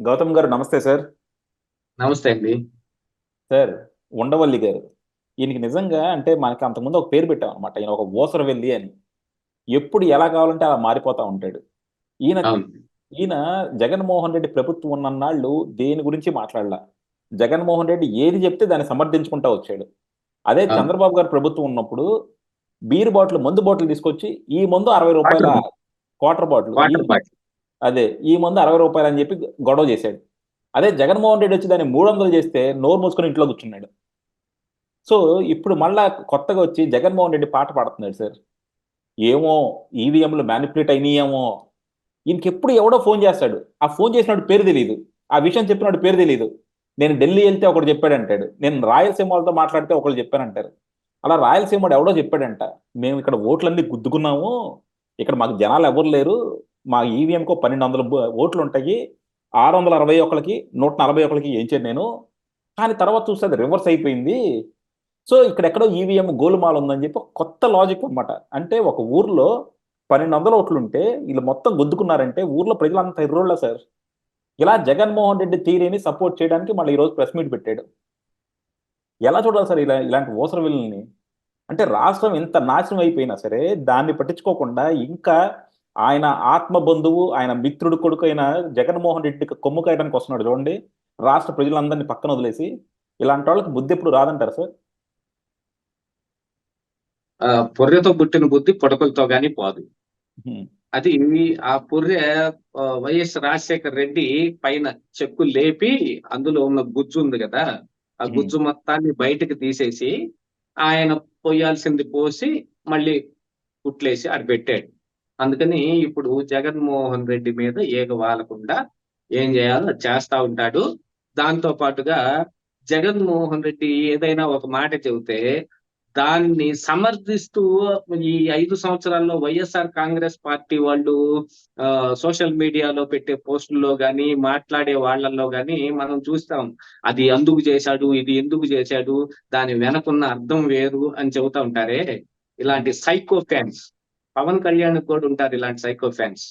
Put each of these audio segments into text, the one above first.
గౌతమ్ గారు నమస్తే సార్. నమస్తే అండి. సార్, ఉండవల్లి గారు. ఈయనకి నిజంగా అంటే మనకి అంతకుముందు ఒక పేరు పెట్టాం అనమాట. ఈయన ఒక ఊసరవెల్లి అని. ఎప్పుడు ఎలా కావాలంటే అలా మారిపోతా ఉంటాడు. ఈయన అవును. ఈయన జగన్మోహన్ రెడ్డి ప్రభుత్వం ఉన్నన్నాళ్ళు దేని గురించి మాట్లాడలా. జగన్మోహన్ రెడ్డి ఏది చెప్తే దాన్ని సమర్థించుకుంటా వచ్చాడు. అదే అవును. చంద్రబాబు గారు ప్రభుత్వం ఉన్నప్పుడు బీర్ బాటిల్, మందు బాటిల్ తీసుకొచ్చి ఈ మందు 60 రూపాయల, వాటర్ క్వార్టర్ బాటిల్ ఈ వాటర్ బాటిల్. అదే ఈ మందు 60 రూపాయలు అని చెప్పి గొడవ చేశాడు. అదే జగన్మోహన్ రెడ్డి వచ్చి దాన్ని 300 చేస్తే నోరు మూసుకొని ఇంట్లో కూర్చున్నాడు. సో ఇప్పుడు మళ్ళా కొత్తగా వచ్చి జగన్మోహన్ రెడ్డి పాట పాడుతున్నాడు సార్. ఏమో, ఈవీఎంలు మ్యానిపులేట్ అయినాయేమో. ఈయనకెప్పుడు ఎవడో ఫోన్ చేస్తాడు. ఆ ఫోన్ చేసినాడు పేరు తెలియదు. ఆ విషయం చెప్పినాడు పేరు తెలియదు. నేను ఢిల్లీ వెళ్తే ఒకడు చెప్పాడంటాడు. నేను రాయలసీమ వాళ్ళతో మాట్లాడితే ఒకళ్ళు చెప్పానంటారు. అలా రాయలసీమ వాడు ఎవడో చెప్పాడంట. మేము ఇక్కడ ఓట్లన్నీ గుద్దుకున్నాము. ఇక్కడ మాకు జనాలు ఎవరు లేరు. మా ఈవీఎంకో 1200 ఓట్లు ఉంటాయి. 661కి 141కి ఏంచాను నేను. కానీ తర్వాత చూస్తే అది రివర్స్ అయిపోయింది. సో ఇక్కడెక్కడో ఈవీఎం గోలుమాల ఉందని చెప్పి ఒక కొత్త లాజిక్ అన్నమాట. అంటే ఒక ఊర్లో 1200 ఓట్లుంటే వీళ్ళు మొత్తం గుద్దుకున్నారంటే ఊర్లో ప్రజలంతా ఎర్రోళ్ళ సార్. ఇలా జగన్మోహన్ రెడ్డి థియరీని సపోర్ట్ చేయడానికి మళ్ళీ ఈ రోజు ప్రెస్ మీట్ పెట్టాడు. ఎలా చూడాలి సార్ ఇలాంటి ఊసర విల్లుల్ని? అంటే రాష్ట్రం ఇంత నాశనం అయిపోయినా సరే దాన్ని పట్టించుకోకుండా ఇంకా ఆయన ఆత్మ బంధువు, ఆయన మిత్రుడు కొడుకు అయిన జగన్మోహన్ రెడ్డికి కొమ్ము కాయడానికి వస్తున్నాడు చూడండి. రాష్ట్ర ప్రజలందరినీ పక్కన వదిలేసి. ఇలాంటి వాళ్ళకి బుద్ధి ఎప్పుడు రాదంటారు సార్? పొర్రెతో పుట్టిన బుద్ధి పుడకలతో గాని పోదు. హ్మ్. అది ఆ పొర్రె వైఎస్ రాజశేఖర రెడ్డి పైన చెక్కు లేపి అందులో ఉన్న గుజ్జు ఉంది కదా, ఆ హ్మ్. గుజ్జు మొత్తాన్ని బయటకు తీసేసి ఆయన పోయాల్సింది పోసి మళ్ళీ కుట్లేసి ఆడ పెట్టాడు. అందుకని ఇప్పుడు జగన్మోహన్ రెడ్డి మీద ఏగ వాలకుండా ఏం చేయాలో అది చేస్తా ఉంటాడు. దాంతో పాటుగా జగన్మోహన్ రెడ్డి ఏదైనా ఒక మాట చెబితే దాన్ని సమర్థిస్తూ ఈ 5 సంవత్సరాల్లో వైఎస్ఆర్ కాంగ్రెస్ పార్టీ వాళ్ళు సోషల్ మీడియాలో పెట్టే పోస్టుల్లో గాని మాట్లాడే వాళ్ళల్లో గాని మనం చూస్తాం. అది అందుకు చేశాడు, ఇది ఎందుకు చేశాడు, దాని వెనకున్న అర్థం వేరు అని చెబుతా ఉంటారే. హ్మ్. ఇలాంటి సైకో ఫ్యాన్స్ పవన్ కళ్యాణ్ కూడా ఉంటారు. ఇలాంటి సైకో ఫ్యాన్స్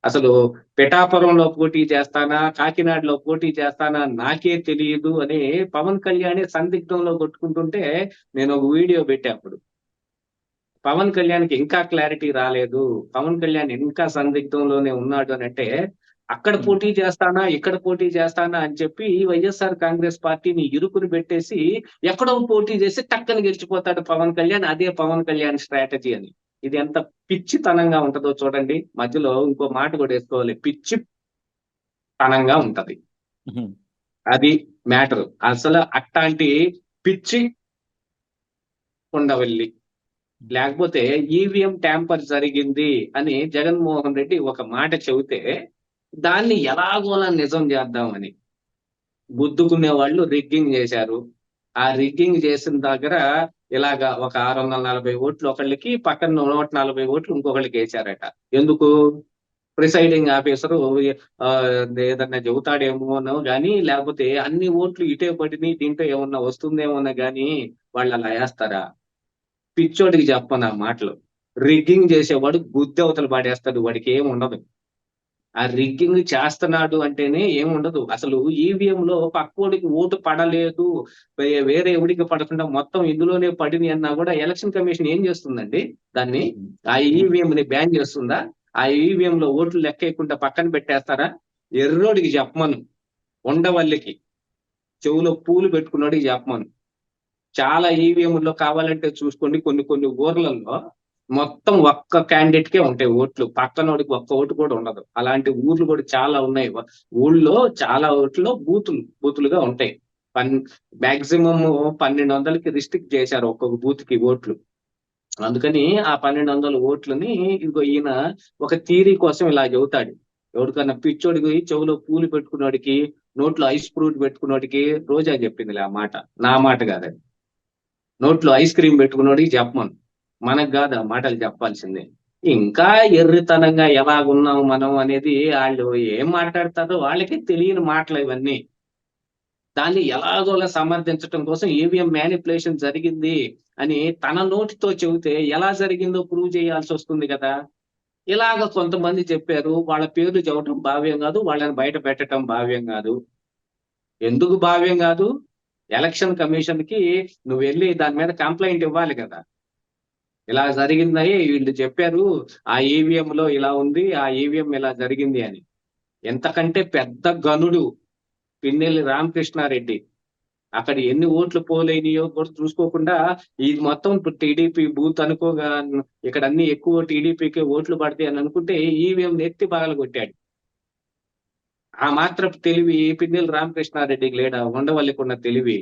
అసలు పిఠాపురంలో పోటీ చేస్తానా, కాకినాడలో పోటీ చేస్తానా నాకే తెలియదు అని పవన్ కళ్యాణ్ సందిగ్ధంలో కొట్టుకుంటుంటే నేను ఒక వీడియో పెట్టా అప్పుడు. పవన్ కళ్యాణ్కి ఇంకా క్లారిటీ రాలేదు, పవన్ కళ్యాణ్ ఇంకా సందిగ్ధంలోనే ఉన్నాడు అని అంటే, అక్కడ హ్మ్. పోటీ చేస్తానా ఇక్కడ పోటీ చేస్తానా అని చెప్పి వైఎస్ఆర్ కాంగ్రెస్ పార్టీని ఇరుకుని పెట్టేసి ఎక్కడో పోటీ చేసి టక్కని గెలిచిపోతాడు పవన్ కళ్యాణ్. అదే పవన్ కళ్యాణ్ స్ట్రాటజీ అని. ఇది ఎంత పిచ్చితనంగా ఉంటదో చూడండి. మధ్యలో ఇంకో మాట కూడా వేసుకోవాలి, పిచ్చి తనంగా ఉంటది. హ్మ్. అది మ్యాటర్. అసలు అట్లాంటి పిచ్చి ఉండవల్లి. లేకపోతే ఈవీఎం ట్యాంపర్ జరిగింది అని జగన్మోహన్ రెడ్డి ఒక మాట చెబితే దాన్ని ఎలాగోలా నిజం చేద్దామని గుద్దుకునే వాళ్ళు రిగ్గింగ్ చేశారు. ఆ రిగ్గింగ్ చేసిన దగ్గర ఇలాగా ఒక 640 ఓట్లు ఒకళ్ళకి, పక్కన 140 ఓట్లు ఇంకొకళ్ళకి వేశారట. ఎందుకు? ప్రిసైడింగ్ ఆఫీసర్ ఏదన్నా చెబుతాడేమోనో గాని, లేకపోతే అన్ని ఓట్లు ఇటే పడినాయి దీంట్లో ఏమన్నా వస్తుందేమోనో గాని వాళ్ళు అలా వేస్తారా? పిచ్చోడికి చెప్పను ఆ మాటలు. రిగ్గింగ్ చేసేవాడు గుద్ది అవతల పడేస్తాడు. వాడికి ఏమి ఉండదు. ఆ రిగ్గింగ్ చేస్తున్నాడు అంటేనే ఏముండదు. అసలు ఈవీఎం లో పక్కోడికి ఓటు పడలేదు, వేరే ఎవడికి పడకుండా మొత్తం ఇందులోనే పడింది అన్నా కూడా ఎలక్షన్ కమిషన్ ఏం చేస్తుందండి దాన్ని? హ్మ్. ఆ హ్మ్. ఈవీఎం ని బ్యాన్ చేస్తుందా? ఆ ఈవీఎం లో ఓట్లు లెక్కేయకుండా పక్కన పెట్టేస్తారా? ఎర్రోడికి చెప్పమను, ఉండవల్లికి, చెవులో పూలు పెట్టుకున్నాడికి చెప్పమను. చాలా ఈవీఎంలో కావాలంటే చూసుకోండి, కొన్ని కొన్ని ఊర్లలో మొత్తం ఒక్క క్యాండిడేట్ కే ఉంటాయి ఓట్లు, పక్కనోడికి ఒక్క ఓటు కూడా ఉండదు. అలాంటి ఊర్లు కూడా చాలా ఉన్నాయి. ఊళ్ళో చాలా ఓట్లు బూతులుగా ఉంటాయి. పన్ మాక్సిమం 1200కి రిస్ట్రిక్ట్ చేశారు ఒక్కొక్క బూత్ కి ఓట్లు. అందుకని ఆ 1200 ఓట్లని ఇదిగో ఈయన ఒక థియరీ కోసం ఇలా చెబుతాడు. ఎవరికన్నా పిచ్చోడికి చెవులో పూలు పెట్టుకున్నోడికి, నోట్లో ఐస్ ఫ్రూట్ పెట్టుకున్నోడికి రోజా చెప్పిందిలే ఆ మాట, నా మాట కాదు. నోట్లో ఐస్ క్రీమ్ పెట్టుకున్నోడికి చెప్పమను. మనకు కాదు ఆ మాటలు చెప్పాల్సిందే. ఇంకా ఎర్రితనంగా ఎలాగున్నాం మనం అనేది వాళ్ళు ఏం మాట్లాడతారో వాళ్ళకే తెలియని మాటలు ఇవన్నీ. దాన్ని ఎలాగోలా సమర్థించడం కోసం ఈవీఎం మ్యానిపులేషన్ జరిగింది అని తన నోటితో చెబితే ఎలా జరిగిందో ప్రూవ్ చేయాల్సి వస్తుంది కదా. ఇలాగ కొంతమంది చెప్పారు. వాళ్ళ పేర్లు చెప్పటం భావ్యం కాదు. వాళ్ళని బయట పెట్టడం భావ్యం కాదు. ఎందుకు భావ్యం కాదు? ఎలక్షన్ కమిషన్ కి నువ్వు వెళ్ళి దాని మీద కంప్లైంట్ ఇవ్వాలి కదా. ఇలా జరిగిందని వీళ్ళు చెప్పారు. ఆ ఈవీఎం లో ఇలా ఉంది, ఆ ఈవీఎం ఇలా జరిగింది అని. ఎంతకంటే పెద్ద గనుడు పిన్నెల్లి రామకృష్ణారెడ్డి. అక్కడ ఎన్ని ఓట్లు పోలైనయో కూడా చూసుకోకుండా ఇది మొత్తం టీడీపీ బూత్ అనుకోగా ఇక్కడ అన్ని ఎక్కువ టీడీపీకి ఓట్లు పడతాయి అని అనుకుంటే ఈవీఎం ఎత్తి పగలగొట్టాడు. ఆ మాత్రం తెలివి పిన్నెల్లి రామకృష్ణారెడ్డికి లేడా? ఉండవల్లికి ఉన్న తెలివి.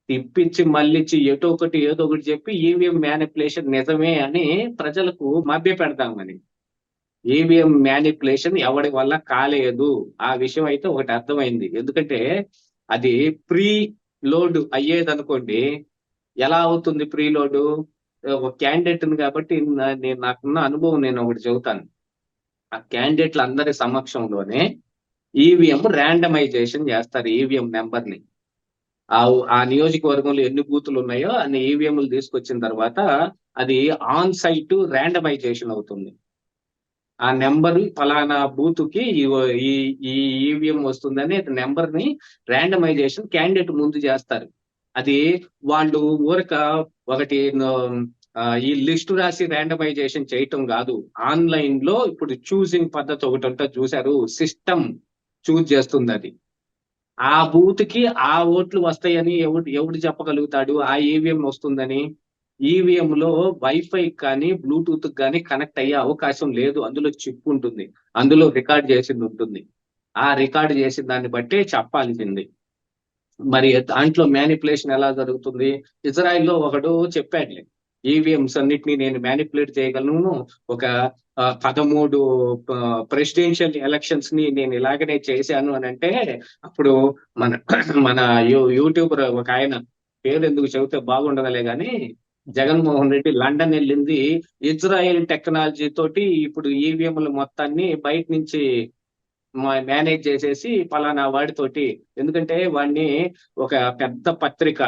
తిప్పించి మళ్ళిచ్చి ఏదో ఒకటి చెప్పి ఈవీఎం మ్యానిపులేషన్ నిజమే అని ప్రజలకు మభ్య పెడతామని. ఈవీఎం మ్యానిపులేషన్ ఎవడి వల్ల కాలేదు. ఆ విషయం అయితే ఒకటి అర్థమైంది. ఎందుకంటే అది ప్రీ లోడ్ అయ్యేది అనుకోండి. ఎలా అవుతుంది ప్రీ లోడ్? ఒక క్యాండిడేట్ కాబట్టి నాకున్న అనుభవం నేను ఒకటి చెబుతాను. ఆ క్యాండిడేట్ల అందరి సమక్షంలోనే ఈవీఎం ర్యాండమైజేషన్ చేస్తారు. ఈవీఎం నెంబర్ ని ఆ నియోజకవర్గంలో ఎన్ని బూతులు ఉన్నాయో అన్ని ఈవీఎంలు తీసుకొచ్చిన తర్వాత అది ఆన్ సైట్ ర్యాండమైజేషన్ అవుతుంది. ఆ నెంబర్ ఫలానా బూత్ కి ఈ ఈవీఎం వస్తుందని నెంబర్ ని ర్యాండమైజేషన్ క్యాండిడేట్ ముందు చేస్తారు. అది వాళ్ళు ఊరక ఒకటి ఈ లిస్టు రాసి ర్యాండమైజేషన్ చేయటం కాదు. ఆన్లైన్ లో ఇప్పుడు చూసింగ్ పద్ధతి ఒకటి ఉంటుంది చూసారు, సిస్టమ్ చూజ్ చేస్తుంది అది. ఆ బూత్ కి ఆ ఓట్లు వస్తాయని ఎవడు చెప్పగలుగుతాడు? ఆ ఈవీఎం వస్తుందని. ఈవీఎం లో వైఫై కానీ బ్లూటూత్ కానీ కనెక్ట్ అయ్యే అవకాశం లేదు. అందులో చిప్ ఉంటుంది, అందులో రికార్డ్ చేసింది ఉంటుంది. ఆ రికార్డ్ చేసిన దాన్ని బట్టే చెప్పాల్సింది. మరి దాంట్లో మ్యానిపులేషన్ ఎలా జరుగుతుంది? ఇజ్రాయెల్లో ఒకడు చెప్పాడులే, ఈవీఎంస్ అన్నిటిని నేను మ్యానిపులేట్ చేయగలను. ఒక 13 ప్రెసిడెన్షియల్ ఎలక్షన్స్ ని నేను ఇలాగనే చేశాను అని అంటే అప్పుడు మన మన యూట్యూబర్ ఒక ఆయన, పేరు ఎందుకు చెబితే బాగుండదులే గాని, జగన్మోహన్ రెడ్డి లండన్ వెళ్ళింది ఇజ్రాయెల్ టెక్నాలజీ తోటి ఇప్పుడు ఈవీఎంల మొత్తాన్ని బయట నుంచి మేనేజ్ చేసేసి పలానా వాడితోటి. ఎందుకంటే వాడిని ఒక పెద్ద పత్రిక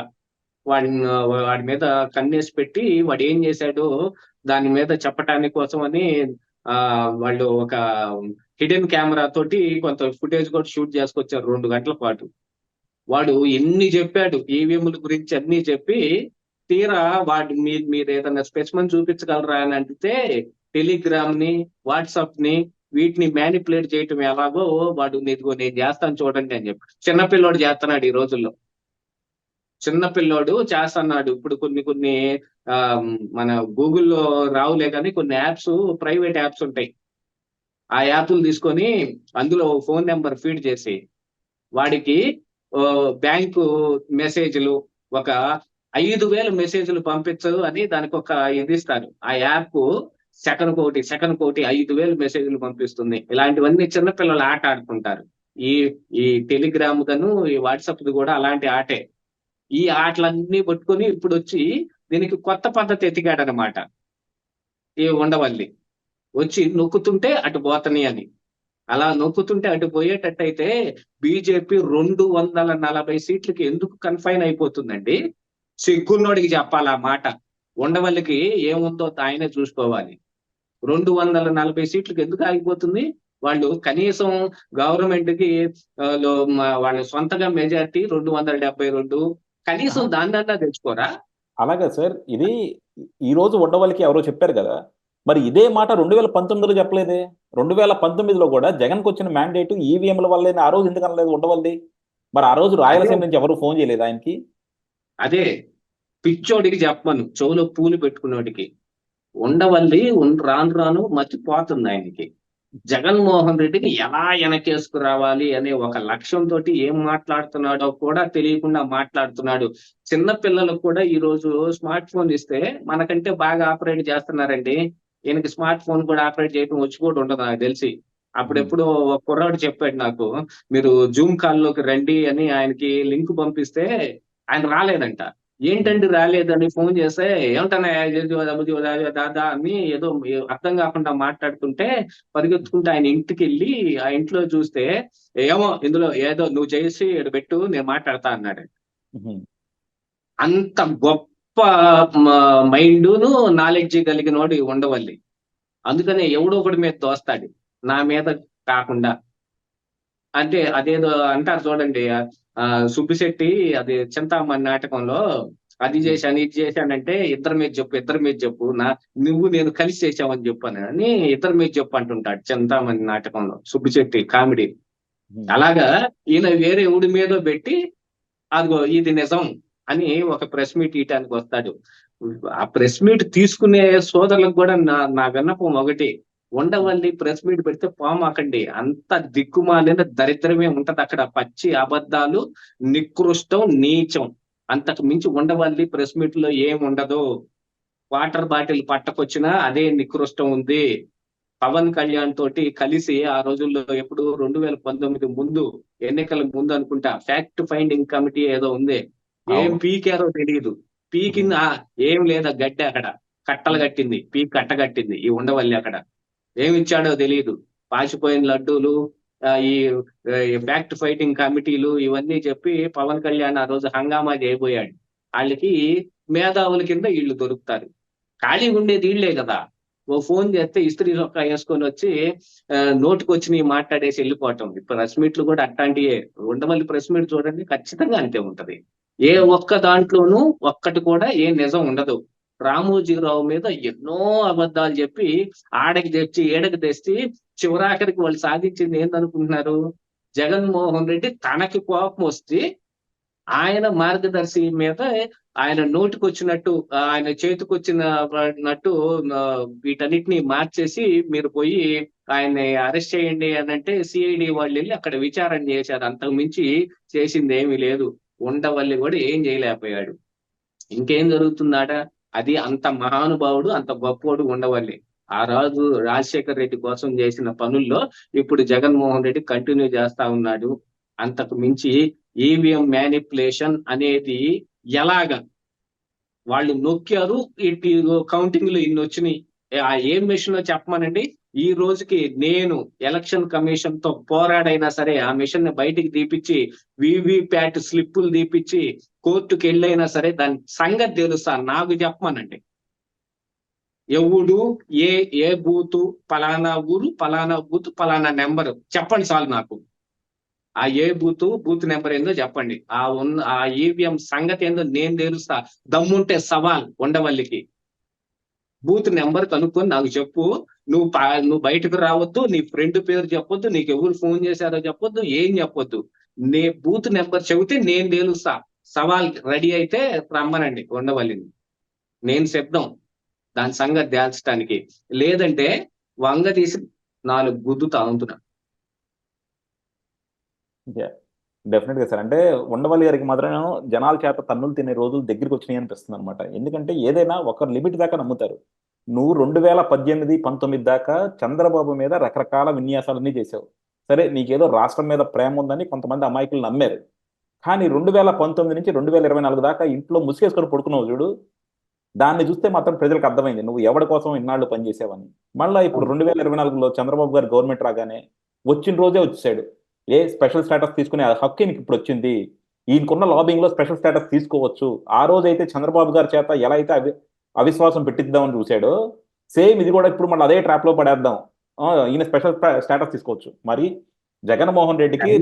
వాడి మీద కన్నేసి పెట్టి వాడు ఏం చేశాడో దాని మీద చెప్పటానికి కోసం అని వాళ్ళు ఒక హిడెన్ కెమెరా తోటి కొంత ఫుటేజ్ కూడా షూట్ చేసుకొచ్చారు 2 గంటల పాటు. వాడు ఎన్ని చెప్పాడు ఈవీఎంల గురించి అన్ని చెప్పి, తీరా వాడు మీరు ఏదైనా స్పెసిమన్ చూపించగలరా అని అంటే టెలిగ్రామ్ ని వాట్సాప్ ని వీటిని మ్యానిపులేట్ చేయటం ఎలాగో వాడు నేను చేస్తాను చూడండి అని చెప్పి. చిన్నపిల్లోడు చేస్తున్నాడు ఈ రోజుల్లో. చిన్నపిల్లోడు చేస్తున్నాడు. ఇప్పుడు కొన్ని మన గూగుల్లో రావులే కానీ కొన్ని యాప్స్, ప్రైవేట్ యాప్స్ ఉంటాయి. ఆ యాప్లు తీసుకొని అందులో ఫోన్ నెంబర్ ఫీడ్ చేసి వాడికి బ్యాంకు మెసేజ్లు ఒక 5,000 మెసేజ్లు పంపించదు అని దానికి ఒక ఇది ఇస్తారు. ఆ యాప్ సెకండ్ కోటి 5,000 మెసేజ్లు పంపిస్తుంది. ఇలాంటివన్నీ చిన్నపిల్లలు ఆట ఆడుకుంటారు. ఈ టెలిగ్రామ్ దను ఈ వాట్సాప్ కూడా అలాంటి ఆటే. ఈ ఆటలన్నీ పట్టుకొని ఇప్పుడు వచ్చి దీనికి కొత్త పద్ధతి ఎతికాడనమాట ఈ ఉండవల్లి. వచ్చి నొక్కుతుంటే అటు పోతని అని. అలా నొక్కుతుంటే అటు పోయేటట్టయితే బీజేపీ 240 సీట్లకి ఎందుకు కన్ఫైన్ అయిపోతుందండి? సిగ్గున్నోడికి చెప్పాలి ఆ మాట. ఉండవల్లికి ఏముందో ఆయనే చూసుకోవాలి. 240 సీట్లకు ఎందుకు ఆగిపోతుంది? వాళ్ళు కనీసం గవర్నమెంట్ కి వాళ్ళ సొంతగా మెజార్టీ 272, కనీసం దాన్నన్నా తెచ్చుకోరా? అలాగే సార్, ఇది ఈ రోజు ఉండవల్లికి ఎవరో చెప్పారు కదా, మరి ఇదే మాట 2019లో చెప్పలేదే. 2019లో కూడా జగన్కి వచ్చిన మ్యాండేట్ ఈవీఎంల వల్లే. ఆ రోజు ఎందుకు అనలేదు ఉండవల్లి? మరి ఆ రోజు రాయలసీమ నుంచి ఎవరు ఫోన్ చేయలేదు ఆయనకి? అదే పిచ్చోడికి చెప్పమను, చెవులో పూలు పెట్టుకున్నోడికి. ఉండవల్లి రాను మర్చిపోతుంది ఆయనకి. జగన్మోహన్ రెడ్డిని ఎలా వెనకేసుకురావాలి అనే ఒక లక్ష్యంతో ఏం మాట్లాడుతున్నాడో కూడా తెలియకుండా మాట్లాడుతున్నాడు. చిన్న పిల్లలకు కూడా ఈ రోజు స్మార్ట్ ఫోన్ ఇస్తే మనకంటే బాగా ఆపరేట్ చేస్తున్నారండి. ఈయనకి స్మార్ట్ ఫోన్ కూడా ఆపరేట్ చేయడం వచ్చి కూడా ఉండదు నాకు తెలిసి. అప్పుడెప్పుడు ఒక కుర్రాడు చెప్పాడు నాకు, మీరు జూమ్ కాల్లోకి రండి అని ఆయనకి లింక్ పంపిస్తే ఆయన రాలేదంట. ఏంటంటే రాలేదని ఫోన్ చేస్తే ఏమిటన్నా దాదా అని ఏదో అర్థం కాకుండా మాట్లాడుతుంటే పరిగెత్తుకుంటే ఆయన ఇంటికి వెళ్ళి ఆ ఇంట్లో చూస్తే ఏమో ఇందులో ఏదో నువ్వు చేసి పెట్టు నేను మాట్లాడతా అన్నాడు. అంత గొప్ప మైండ్ను నాలెడ్జ్ కలిగినోడు ఉండవల్లి. అందుకనే ఎవడో ఒకటి మీద దోస్తాడు, నా మీద కాకుండా. అంటే అదేదో అంటారు చూడండి, సుబ్బిశెట్టి అది చింతామణి నాటకంలో, అది చేశాను ఇది చేశానంటే ఇద్దరి మీద చెప్పు, ఇద్దరి మీద చెప్పు, నువ్వు నేను కలిసి చేసామని చెప్పాను అని ఇద్దరి మీద చెప్పు అంటుంటాడు చింతామణి నాటకంలో సుబ్బిశెట్టి కామెడీ. అలాగా ఈయన వేరే ఎవడి మీదో పెట్టి అదిగో ఇది నిజం అని ఒక ప్రెస్ మీట్ ఇయటానికి వస్తాడు. ఆ ప్రెస్ మీట్ తీసుకునే సోదరులకు కూడా నా విన్నపం ఒకటి, ఉండవల్లి ప్రెస్ మీట్ పెడితే పోమాకండి, అంత దిక్కుమాలిన దరిద్రమే ఉంటది అక్కడ, పచ్చి అబద్ధాలు, నికృష్టం, నీచం, అంతకు మించి ఉండవల్లి ప్రెస్ మీట్ లో ఏం ఉండదు. వాటర్ బాటిల్ పట్టకొచ్చినా అదే నికృష్టం ఉంది. పవన్ కళ్యాణ్ తోటి కలిసి ఆ రోజుల్లో ఎప్పుడు 2019 ముందు, ఎన్నికల ముందు అనుకుంటా, ఫ్యాక్ట్ ఫైండింగ్ కమిటీ ఏదో ఉంది, ఏం పీకారో తెలియదు, పీకింది ఏం లేదా గడ్డి అక్కడ కట్టలు కట్టింది, కట్ట కట్టింది ఈ ఉండవల్లి అక్కడ, ఏమిచ్చాడో తెలియదు, పాచిపోయిన లడ్డూలు, ఈ ఫ్యాక్ట్ ఫైటింగ్ కమిటీలు ఇవన్నీ చెప్పి పవన్ కళ్యాణ్ ఆ రోజు హంగామా చేయబోయాడు. వాళ్ళకి మేధావుల కింద వీళ్ళు దొరుకుతారు, ఖాళీ ఉండేది వీళ్లే కదా. ఓ ఫోన్ చేస్తే ఇస్త్రీ చొక్కా వేసుకొని వచ్చి నోటికి వచ్చినవి మాట్లాడేసి వెళ్ళిపోవటం. ప్రెస్ మీట్లు కూడా అట్లాంటివే. ఉండవల్లి ప్రెస్ మీట్ చూడండి, ఖచ్చితంగా అంతే ఉంటది. ఏ ఒక్క దాంట్లోనూ ఒక్కటి కూడా ఏ నిజం ఉండదు. రామోజీరావు మీద ఎన్నో అబద్ధాలు చెప్పి ఆడకి తెచ్చి ఏడకి తెచ్చి చివరాఖరికి వాళ్ళు సాధించింది ఏందనుకుంటున్నారు? జగన్మోహన్ రెడ్డి తనకి కోపం వస్తే ఆయన మార్గదర్శి మీద ఆయన నోటికి వచ్చినట్టు, ఆయన చేతికి వచ్చినట్టు వీటన్నిటిని మార్చేసి మీరు పోయి ఆయన్ని అరెస్ట్ చేయండి అని అంటే సిఐడి వాళ్ళు వెళ్ళి అక్కడ విచారణ చేశారు. అంతకు మించి చేసింది ఏమీ లేదు. ఉండవల్లి కూడా ఏం చేయలేకపోయాడు. ఇంకేం జరుగుతుందాట? అది అంత మహానుభావుడు, అంత గొప్పోడు ఉండవల్లి. ఆ రాజు రాజశేఖర్ రెడ్డి కోసం చేసిన పనుల్లో ఇప్పుడు జగన్మోహన్ రెడ్డి కంటిన్యూ చేస్తా ఉన్నాడు. అంతకు మించి ఈవీఎం మ్యానిపులేషన్ అనేది ఎలాగా వాళ్ళు నొక్కారు, కౌంటింగ్ లో ఇన్ని వచ్చినాయి, ఆ ఏం మెషిన్ లో చెప్పమనండి. ఈ రోజుకి నేను ఎలక్షన్ కమిషన్ తో పోరాడైనా సరే ఆ మిషన్ ని బయటికి తీపిచ్చి వివిప్యాట్ స్లిప్పులు తీపిచ్చి కోర్టుకు వెళ్ళైనా సరే దాని సంగతి తెలుస్తా, నాకు చెప్పమనండి. ఎవడు ఏ ఏ బూతు, పలానా ఊరు, పలానా బూత్, పలానా నెంబర్ చెప్పండి చాలు నాకు. ఆ ఏ బూత్ నెంబర్ ఏందో చెప్పండి. ఆ ఈవీఎం సంగతి ఏందో నేను తెలుస్తా. దమ్ముంటే సవాల్ ఉండవల్లికి, బూత్ నెంబర్ కనుక్కొని నాకు చెప్పు. నువ్వు బయటకు రావద్దు, నీ ఫ్రెండ్ పేరు చెప్పొద్దు, నీకు ఎవరు ఫోన్ చేశారో చెప్పొద్దు, ఏం చెప్పొద్దు. నీ బూత్ నెంబర్ చెబితే నేను తెలుస్తా. సవాల్ రెడీ అయితే రమ్మనండి ఉండవల్లిని, నేను సిద్ధం దాని సంగతి తేల్చడానికి. లేదంటే వంగ తీసి 4 గుద్దుతా అంటున్నా. డెఫినెట్ గా సార్. అంటే ఉండవల్లి గారికి మాత్రం జనాల చేత తన్నులు తినే రోజులు దగ్గరికి వచ్చినాయి అనిపిస్తుంది అనమాట. ఎందుకంటే ఏదైనా ఒక లిమిట్ దాకా నమ్ముతారు. నువ్వు 2018, 19 దాకా చంద్రబాబు మీద రకరకాల విన్యాసాలన్నీ చేసావు. సరే, నీకేదో రాష్ట్రం మీద ప్రేమ ఉందని కొంతమంది అమాయకులు నమ్మారు. కానీ 2019 నుంచి 2024 దాకా ఇంట్లో ముసుగేసుకొని పడుకున్నావు చూడు, దాన్ని చూస్తే మాత్రం ప్రజలకు అర్థమైంది నువ్వు ఎవరి కోసం ఇన్నాళ్ళు పనిచేసావని. మళ్ళీ ఇప్పుడు 2024లో చంద్రబాబు గారు గవర్నమెంట్ రాగానే వచ్చిన రోజే వచ్చేసాడు. స్పెషల్ స్టేటస్ తీసుకునే హక్కు ఈయనకి ఇప్పుడు వచ్చింది, ఈయనకున్న లాబింగ్ లో స్పెషల్ స్టేటస్ తీసుకోవచ్చు. ఆ రోజు అయితే చంద్రబాబు గారి చేత ఎలా అయితే అవిశ్వాసం పెట్టిద్దామని చూశాడో, సేమ్ ఇది కూడా ఇప్పుడు మళ్ళీ అదే ట్రాప్ లో పడేద్దాం, ఈయన స్పెషల్ స్టేటస్ తీసుకోవచ్చు. మరి జగన్మోహన్ రెడ్డికి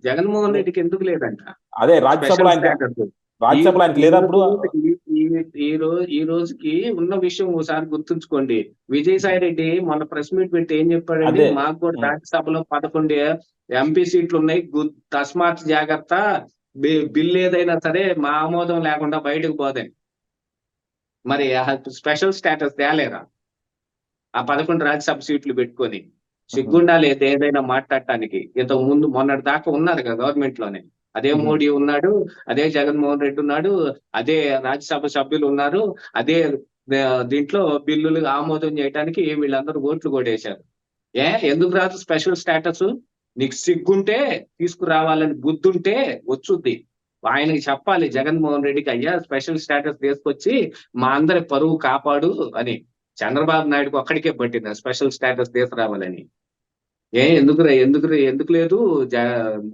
జగన్మోహన్ రెడ్డికి ఎందుకు లేదంట అదే రాజ్యసభలో ఆయనకి లేదా? ఇప్పుడు ఈ రోజుకి ఉన్న విషయం ఒకసారి గుర్తుంచుకోండి. విజయసాయి రెడ్డి మన ప్రెస్ మీట్ పెట్టి ఏం చెప్పాడండి? మాకు కూడా రాజ్యసభలో 11 ఎంపీ సీట్లు ఉన్నాయి, తస్మాత్ జాగ్రత్త, బిల్ ఏదైనా సరే మా ఆమోదం లేకుండా బయటకు పోదని. మరి స్పెషల్ స్టేటస్ తేలేరా ఆ 11 రాజ్యసభ సీట్లు పెట్టుకొని? సిగ్గుండాలి ఏదైనా మాట్లాడటానికి. ఇంతకు ముందు మొన్నటి దాకా ఉన్నారు కదా గవర్నమెంట్ లోనే, అదే మోడీ ఉన్నాడు, అదే జగన్మోహన్ రెడ్డి ఉన్నాడు, అదే రాజ్యసభ సభ్యులు ఉన్నారు, అదే దీంట్లో బిల్లులు ఆమోదం చేయడానికి వీళ్ళందరూ ఓట్లు కొట్టేశారు. ఎందుకు రాదు స్పెషల్ స్టేటస్? నీకు సిగ్గుంటే తీసుకురావాలని బుద్ధుంటే వచ్చుద్ది. ఆయనకి చెప్పాలి జగన్మోహన్ రెడ్డికి, అయ్యా స్పెషల్ స్టేటస్ తీసుకొచ్చి మా అందరి పరువు కాపాడు అని. చంద్రబాబు నాయుడుకి ఒక్కడికే పట్టింది స్పెషల్ స్టేటస్ తీసుకురావాలని. ఎందుకు లేదు?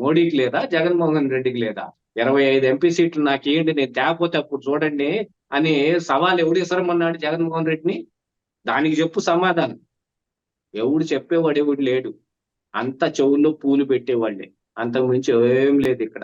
మోడీకి లేదా? జగన్మోహన్ రెడ్డికి లేదా? 25 ఎంపీ సీట్లు నాకేంటి, నేను తేకపోతే అప్పుడు చూడండి అని సవాల్ ఎవడు ఇసరమన్నాడు జగన్మోహన్ రెడ్డిని? దానికి చెప్పు సమాధానం. ఎవడు చెప్పేవాడు ఎవడు లేడు. అంత చెవుల్లో పూలు పెట్టేవాళ్ళే, అంతకు మించి ఏం లేదు ఇక్కడ.